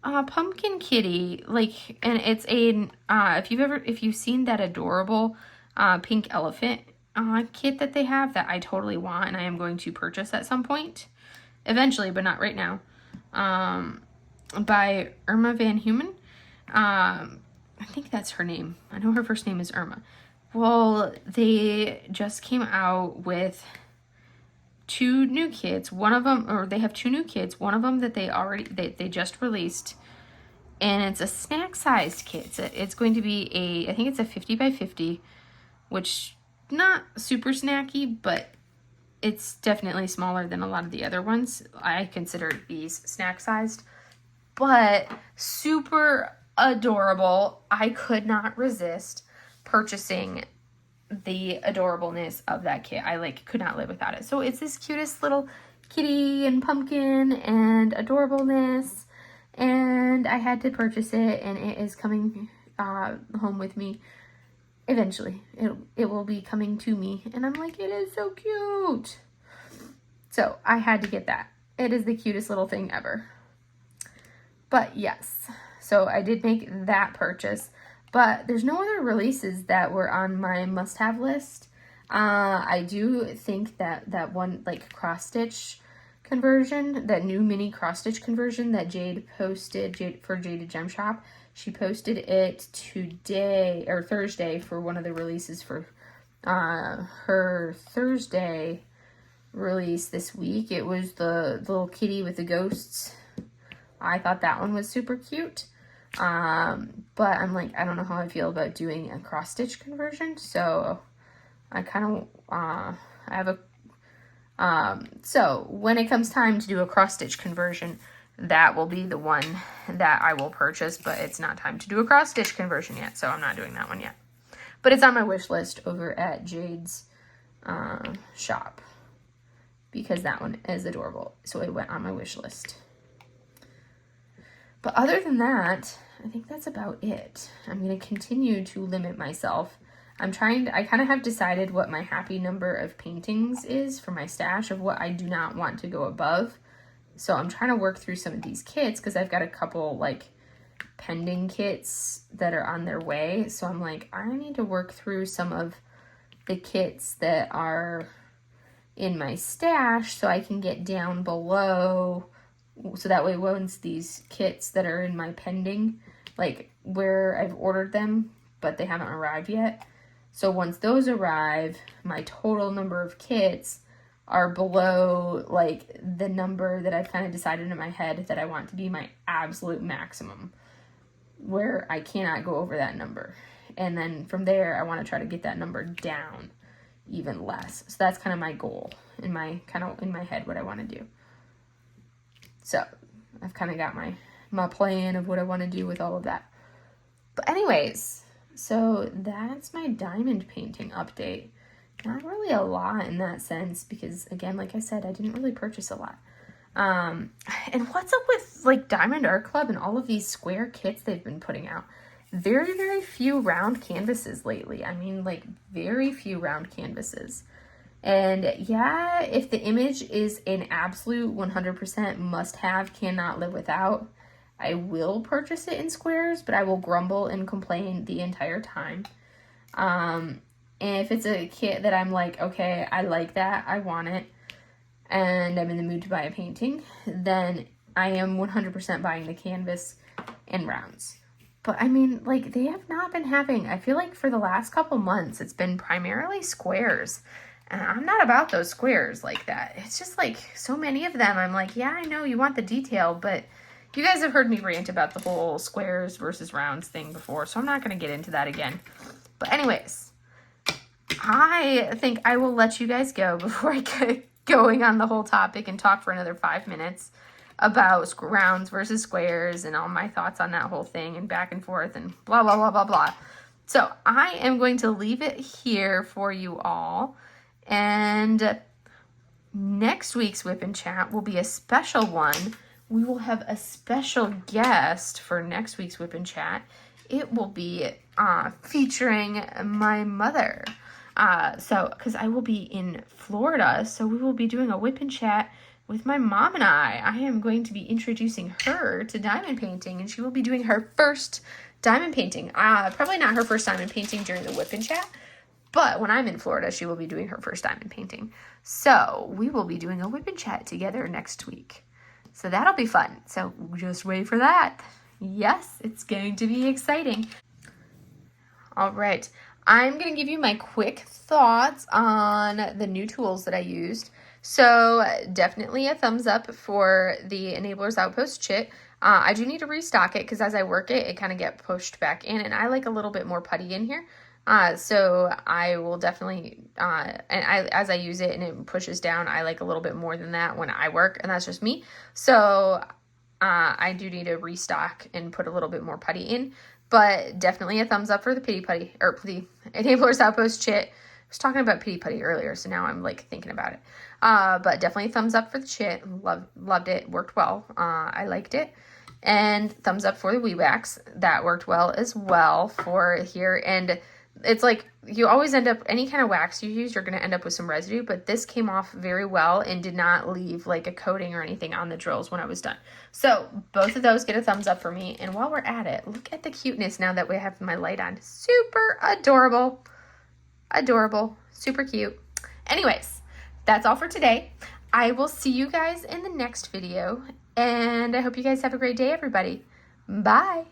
pumpkin kitty, like, and it's a if you've seen that adorable pink elephant kit that they have, that I totally want, and I am going to purchase at some point eventually, but not right now, by Irma Van Humen. I think that's her name. I know her first name is Irma. Well, they just came out with two new kits. One of them, or they have two new kits. One of them that they just released, and it's a snack-sized kit. It's going to be I think it's a 50 by 50, which not super snacky, but it's definitely smaller than a lot of the other ones. I consider these snack-sized, but super adorable. I could not resist purchasing the adorableness of that kit. I could not live without it. So it's this cutest little kitty and pumpkin and adorableness, and I had to purchase it, and it is coming home with me eventually. It will be coming to me, and I'm like, it is so cute. So I had to get that. It is the cutest little thing ever. But yes, so I did make that purchase, but there's no other releases that were on my must-have list. I do think that one, like, cross-stitch conversion, that new mini cross-stitch conversion that Jade posted for Jaded Gem Shop, she posted it today, or Thursday, for one of the releases for her Thursday release this week. It was the little kitty with the ghosts. I thought that one was super cute. But I'm like, I don't know how I feel about doing a cross-stitch conversion, so I kind of, I have So when it comes time to do a cross stitch conversion, that will be the one that I will purchase, but it's not time to do a cross stitch conversion yet, so I'm not doing that one yet. But it's on my wish list over at Jade's shop because that one is adorable. So it went on my wish list. But other than that, I think that's about it. I'm going to continue to limit myself. I kind of have decided what my happy number of paintings is for my stash of what I do not want to go above. So I'm trying to work through some of these kits because I've got a couple like pending kits that are on their way. So I'm like, I need to work through some of the kits that are in my stash so I can get down below. So that way once these kits that are in my pending, like where I've ordered them, but they haven't arrived yet. So once those arrive, my total number of kits are below like the number that I've kind of decided in my head that I want to be my absolute maximum, where I cannot go over that number. And then from there, I want to try to get that number down even less. So that's kind of my goal in my head, what I want to do. So I've kind of got my plan of what I want to do with all of that. But anyways, so that's my diamond painting update. Not really a lot in that sense because, again, like I said, I didn't really purchase a lot. And what's up with like Diamond Art Club and all of these square kits they've been putting out? Very, very few round canvases lately. I mean, like very few round canvases. And yeah, if the image is an absolute 100% must have, cannot live without, I will purchase it in squares, but I will grumble and complain the entire time. And if it's a kit that I'm like, okay, I like that, I want it, and I'm in the mood to buy a painting, then I am 100% buying the canvas and rounds. But I mean, like, they have not been having, I feel like for the last couple months, it's been primarily squares. And I'm not about those squares like that. It's just like so many of them, I'm like, yeah, I know you want the detail, but you guys have heard me rant about the whole squares versus rounds thing before, so I'm not going to get into that again. But anyways, I think I will let you guys go before I get going on the whole topic and talk for another 5 minutes about rounds versus squares and all my thoughts on that whole thing and back and forth and blah, blah, blah, blah, blah. So I am going to leave it here for you all. And next week's Whip and Chat will be a special one. We will have a special guest for next week's Whip and Chat. It will be featuring my mother. Because I will be in Florida, so we will be doing a Whip and Chat with my mom and I. I am going to be introducing her to diamond painting, and she will be doing her first diamond painting. Probably not her first diamond painting during the Whip and Chat, but when I'm in Florida, she will be doing her first diamond painting. So we will be doing a Whip and Chat together next week. So that'll be fun. So just wait for that. Yes, it's going to be exciting. All right. I'm going to give you my quick thoughts on the new tools that I used. So definitely a thumbs up for the Enablers Outpost chit. I do need to restock it because as I work it, it kind of get pushed back in, and I like a little bit more putty in here. So I will definitely, as I use it and it pushes down, I like a little bit more than that when I work, and that's just me. So I do need to restock and put a little bit more putty in. But definitely a thumbs up for the Pity Putty, or the Enablers Outpost chit. I was talking about Pity Putty earlier, so now I'm like thinking about it. But definitely a thumbs up for the chit. Loved it. Worked well. I liked it. And thumbs up for the WIP wax. That worked well as well for here. And it's like you always end up, any kind of wax you use, you're going to end up with some residue. But this came off very well and did not leave like a coating or anything on the drills when I was done. So both of those get a thumbs up for me. And while we're at it, look at the cuteness now that we have my light on. Super adorable. Adorable. Super cute. Anyways, that's all for today. I will see you guys in the next video. And I hope you guys have a great day, everybody. Bye.